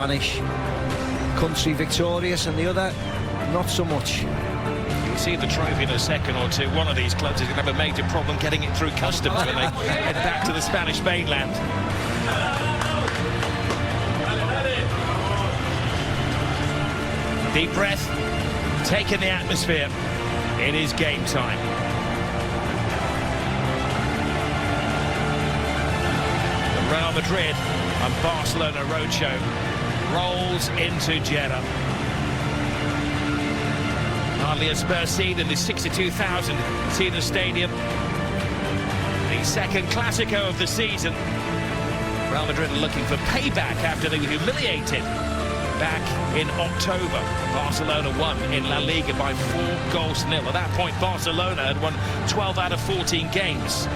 Spanish country victorious, and the other not so much. You'll see the trophy in a second or two. One of these clubs is going to have a major problem getting it through customs when they head back to the Spanish mainland. Deep breath, take in the atmosphere. It is game time. The Real Madrid and Barcelona roadshow rolls into Jeddah. Hardly a Spurs seed in the 62,000-seater stadium. The second Clásico of the season. Real Madrid are looking for payback after they were humiliated back in October. Barcelona won in La Liga by 4-0. At that point, Barcelona had won 12 out of 14 games.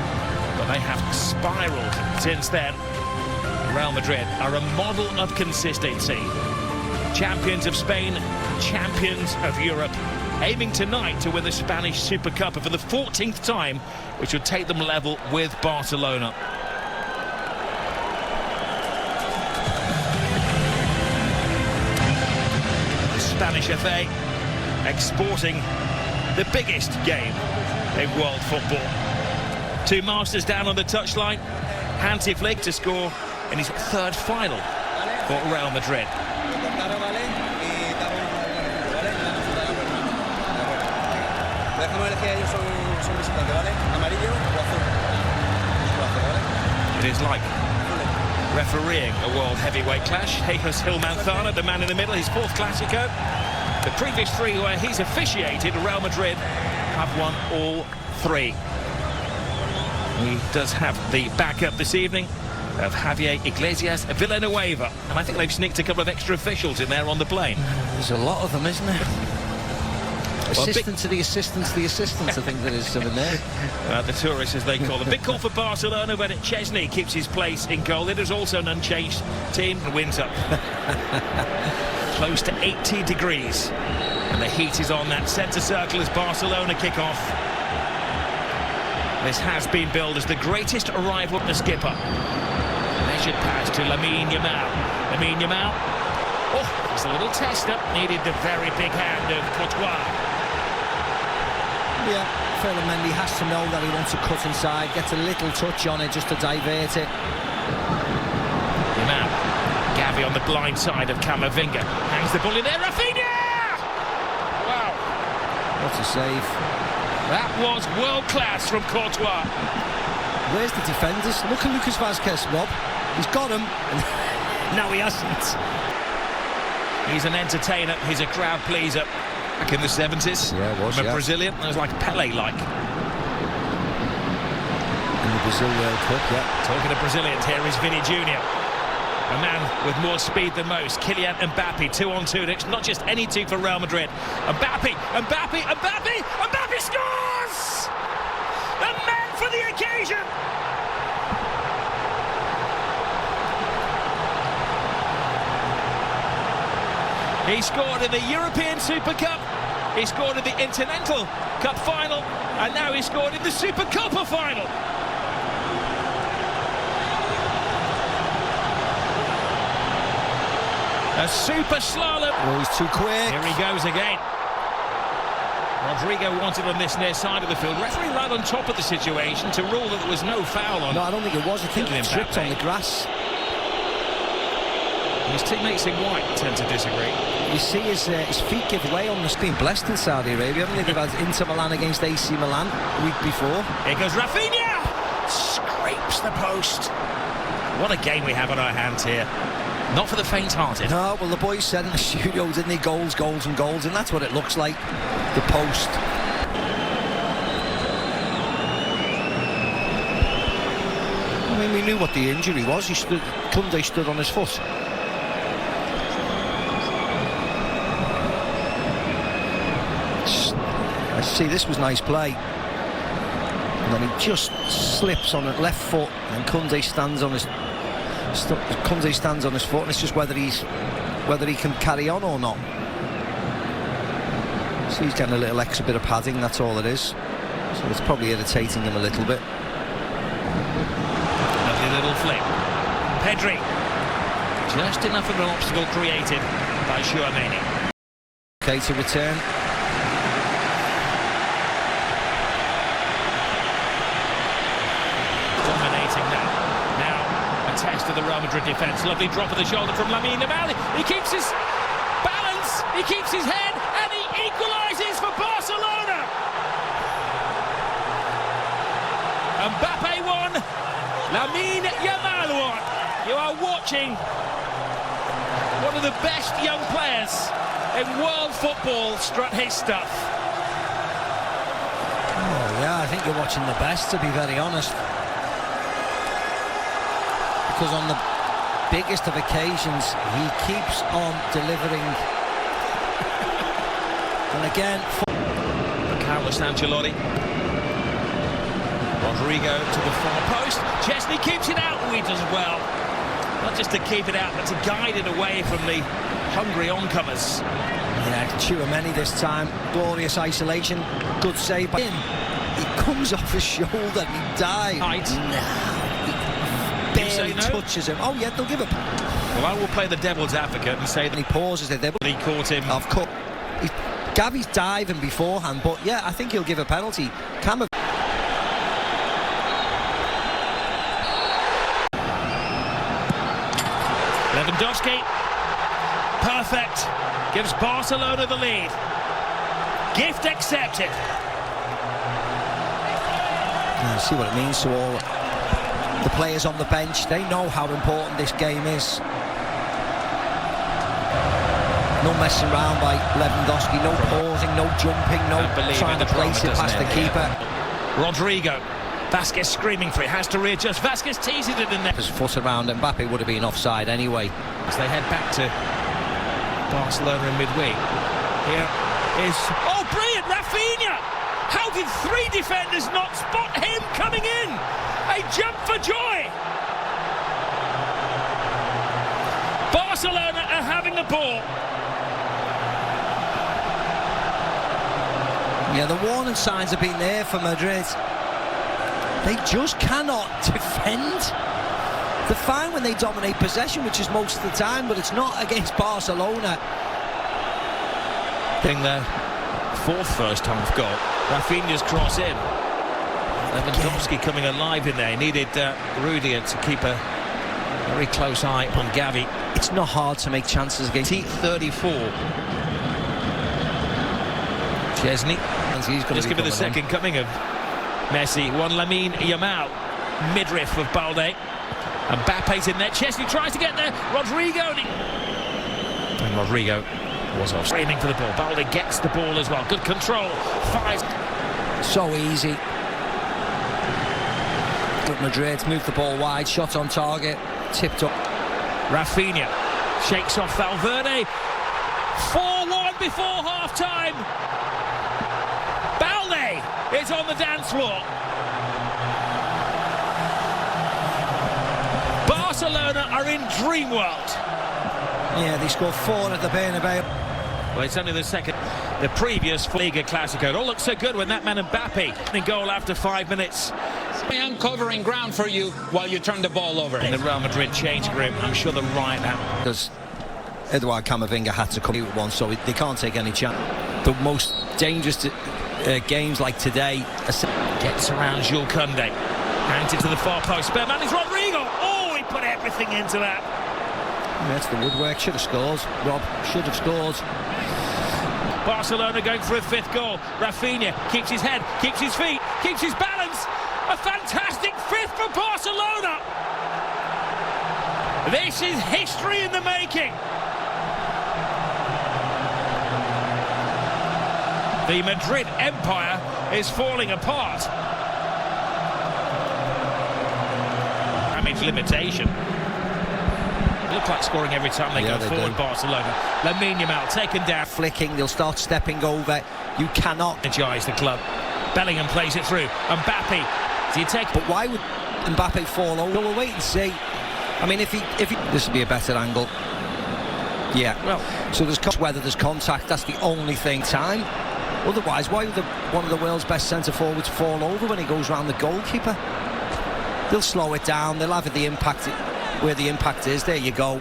But they have spiraled since then. Real Madrid are a model of consistency. Champions of Spain, champions of Europe, aiming tonight to win the Spanish Super Cup for the 14th time, which would take them level with Barcelona. The Spanish FA exporting the biggest game in world football. Two masters down on the touchline. Hansi Flick to score in his third final for Real Madrid. It is like refereeing a world heavyweight clash. Jesus Gil Manzana, the man in the middle, his fourth Clásico. The previous three where he's officiated, Real Madrid have won all three. He does have the backup this evening of Javier Iglesias Villanueva, and I think they've sneaked a couple of extra officials in there on the plane. There's a lot of them, isn't there? Assistant to the assistant to the assistant, I think there is some in there. The tourists, as they call them. Big call for Barcelona, but Chesney keeps his place in goal. It is also an unchanged team and wins up. Close to 80 degrees. And the heat is on that centre circle as Barcelona kick off. This has been billed as the greatest arrival of the skipper. Measured pass to Lamine Yamal. Lamine Yamal. Oh, it's a little test-up. Needed the very big hand of Courtois. Yeah, Mendy has to know that he wants to cut inside, gets a little touch on it just to divert it. Yamal. Gavi on the blind side of Camavinga. Hangs the ball in there. Rafinha! Wow. What a save. That was world-class from Courtois. Where's the defenders? Look at Lucas Vázquez, Rob. He's got him. No, he hasn't. He's an entertainer. He's a crowd pleaser. Back in the 70s. Yeah, it was, a Brazilian. It was like Pele-like. In the Brazil World Cup, yeah. Talking of Brazilians, here is Vini Jr. A man with more speed than most. Kylian Mbappe, 2-on-2. It's not just any two for Real Madrid. Mbappe scores! The man for the occasion! He scored in the European Super Cup, he scored in the Intercontinental Cup final, and now he scored in the Super Copa final. A super slalom. Oh, he's too quick. Here he goes again. Rodrigo wanted on this near side of the field. Referee right on top of the situation to rule that there was no foul on. No, I don't think it was. I think he tripped on the grass. His teammates in white tend to disagree. You see his feet give way on the screen. Blessed in Saudi Arabia, haven't they? They've had Inter Milan against AC Milan the week before. Here goes Rafinha! Scrapes the post. What a game we have on our hands here. Not for the faint-hearted. No, well, the boys said in the studio, didn't they? Goals, goals and goals, and that's what it looks like. The post. I mean, we knew what the injury was. Koundé stood on his foot. I see, this was nice play. And then he just slips on the left foot, and Koundé stands on his foot, and it's just whether he can carry on or not. So he's getting a little extra bit of padding, that's all it is. So it's probably irritating him a little bit. Lovely little flick. Pedri Just enough of an obstacle created by Chouameni. Okay, to return. Dominating that. Now a test of the Real Madrid defence. Lovely drop of the shoulder from Lamine Yamal. He keeps his balance, he keeps his head, and he equalises for Barcelona. Mbappe won, Lamine Yamal won. You are watching one of the best young players in world football strut his stuff. Oh yeah, I think you're watching the best, to be very honest. Because on the biggest of occasions, he keeps on delivering. And again, Carlos Ancelotti. Rodrigo to the far post. Chesney keeps it out. He does well. Not just to keep it out, but to guide it away from the hungry oncomers. Yeah, Chouameni this time. Glorious isolation. Good save by him. He comes off his shoulder and he dives. Right. Barely touches him. Oh yeah, they'll give it. Well, I will play the devil's advocate and say that he pauses it. He caught him. Of course. Gavi's diving beforehand, but yeah, I think he'll give a penalty. Lewandowski, perfect, gives Barcelona the lead. Gift accepted. Yeah, see what it means to all the players on the bench. They know how important this game is. No messing around by Lewandowski, no pausing, no jumping, no trying to place it past the keeper. Rodrigo. Vasquez screaming for it, has to readjust. Vasquez teases it in there. His foot around Mbappe would have been offside anyway. As they head back to Barcelona in midweek. Here is... Oh, brilliant! Rafinha! How did three defenders not spot him coming in? A jump for joy! Barcelona are having the ball. Yeah, the warning signs have been there for Madrid. They just cannot defend. They're fine when they dominate possession, which is most of the time, but it's not against Barcelona. Getting their fourth first-half goal. Rafinha's cross in. Lewandowski coming alive in there. He needed Rudiger to keep a very close eye on Gavi. It's not hard to make chances against T34. Chesney. Just give it the second coming of Messi. One Lamine Yamal. Midriff of Balde. And Mbappe's in there. Chesney tries to get there. Rodrigo. And Rodrigo was off. Aiming for the ball. Balde gets the ball as well. Good control. Fires. So easy. Madrid moved the ball wide. Shot on target. Tipped up. Rafinha shakes off Valverde. 4-1 before half-time. Balde is on the dance floor. Barcelona are in dream world. Yeah, they scored 4 at the Bernabeu. Well, it's only the second. The previous Liga Clásico. It all looked so good when that man Mbappe in goal after 5 minutes. I'm covering ground for you while you turn the ball over. In the Real Madrid changing room, I'm sure the right now. Because Eduard Camavinga had to come with one, so they can't take any chance. The most dangerous games like today. Gets around Jules Koundé. Hangs it to the far post. Spare man is Rodrigo. Oh, he put everything into that. That's the woodwork. Should have scored. Rob should have scored. Barcelona going for a 5th goal. Rafinha keeps his head, keeps his feet, keeps his balance. A fantastic 5th for Barcelona. This is history in the making. The Madrid empire is falling apart. Damage limitation. Look like scoring every time they go forward, Barcelona. Lamine Yamal taken down. Flicking, they'll start stepping over. You cannot energise the club. Bellingham plays it through. Mbappe, do you take... But why would Mbappe fall over? We'll wait and see. I mean, if he this would be a better angle. Yeah. Well, so there's whether there's contact. That's the only thing. Time. Otherwise, why would one of the world's best centre forwards fall over when he goes round the goalkeeper? They'll slow it down. They'll have the impact where the impact is. There you go.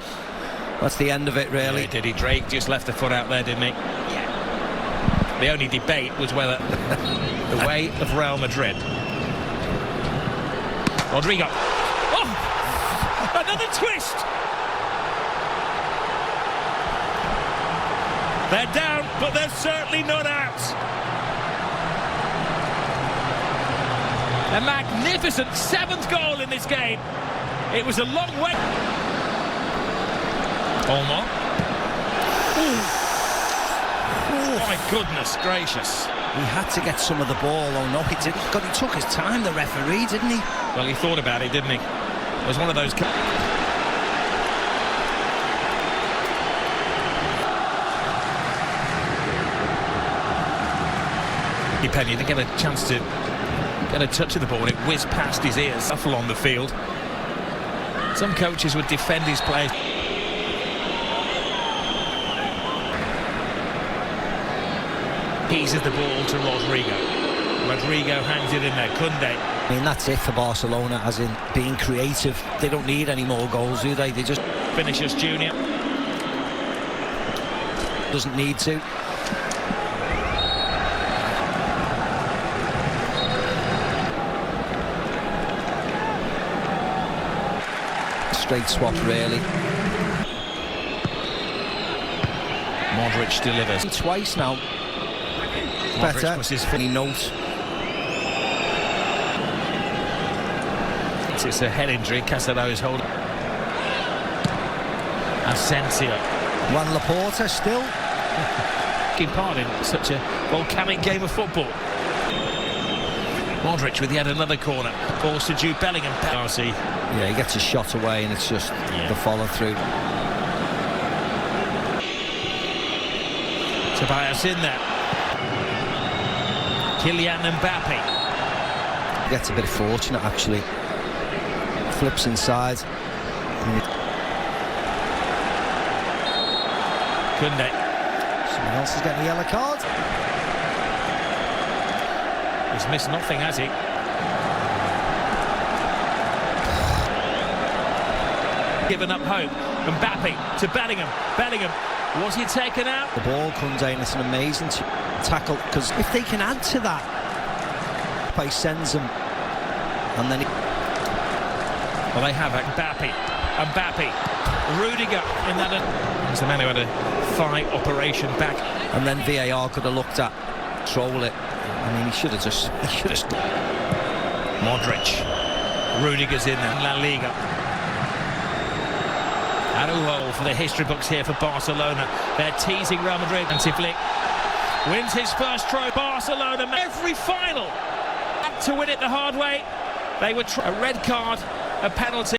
That's the end of it, really. Yeah, did he? Drake just left the foot out there, didn't he? Yeah. The only debate was whether the way of Real Madrid. Rodrigo. Oh! Another twist! They're down, but they're certainly not out. A magnificent 7th goal in this game. It was a long way. Olmo. My goodness gracious. He had to get some of the ball. Oh no, he didn't. God, he took his time, the referee, didn't he? Well, he thought about it, didn't he? It was one of those... Penny didn't get a chance to get a touch of the ball. It whizzed past his ears. Shuffle on the field. Some coaches would defend his players. Eases the ball to Rodrigo. Rodrigo hangs it in there. Koundé. I mean, that's it for Barcelona, as in being creative. They don't need any more goals, do they? They just... Vinicius Junior. Doesn't need to. Straight swap, really. Modric delivers. Twice now. Modric Better. was his Any note? It's a head injury. Casado is holding. Asensio. Juan Laporta still. Taking part in such a volcanic game of football. Modric with yet another corner. Balls to Jude Bellingham. Darcy. Yeah, he gets a shot away and it's just the follow through. Tobias in there. Kylian Mbappe. Gets a bit fortunate, actually. Flips inside. Koundé. Someone else is getting a yellow card. He's missed nothing, has he? Given up hope. Mbappe to Bellingham. Bellingham. Was he taken out? The ball comes in. It's an amazing tackle, because if they can add to that, he sends them, and then well, they have Mbappe. Rudiger in that. He's the man who had a thigh operation back. And then VAR could have looked at, control it. I mean, he should have just. Modric. Rudiger's in there. La Liga. Araujo for the history books here for Barcelona. They're teasing Real Madrid. Anti-Flick wins his first trophy. Barcelona every final to win it the hard way. They would try a red card, a penalty.